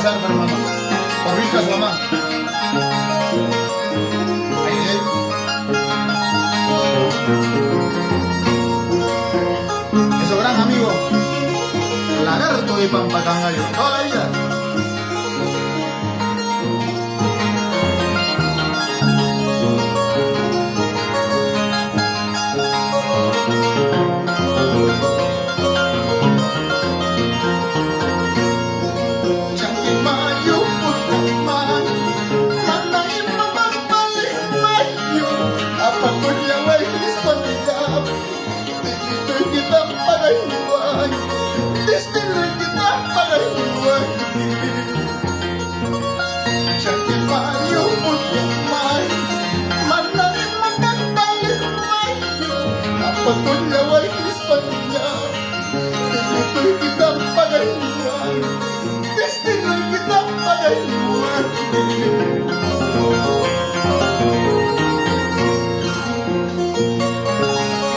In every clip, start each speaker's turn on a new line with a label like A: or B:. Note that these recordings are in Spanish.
A: pasar, hermano. Por su mamá. Ahí, es su gran amigo, Lagarto de Pampacangallo, toda la vida.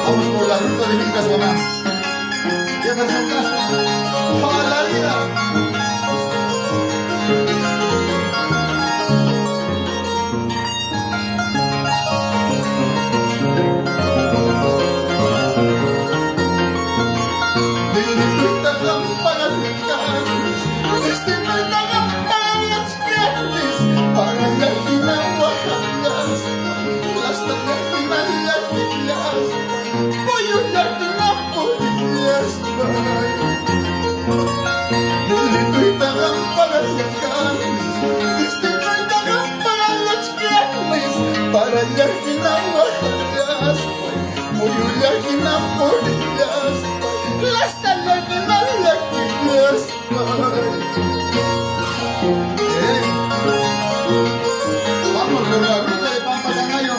A: Vamos por la ruta de Mientras Mamá. Jefferson Castro, toda la vida. Para yakin ang mahalas, muli yakin ang pulilas, lasta yakin ang yakinas. Vamos por la ruta de Pampacangallo.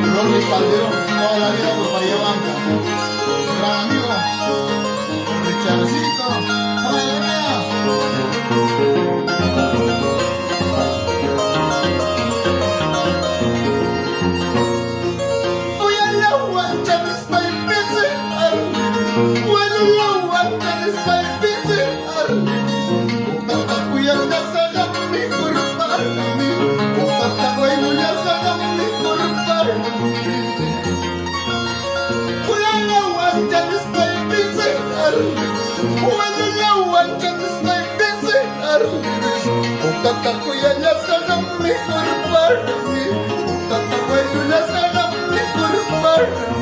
A: Rolly Calderón, toda la vida por Bahía Blanca. Gran amigo, Richardcito, toda la vida. Tatakuya niya sana mejor para mí. Tatakuya niya sana mejor para mí.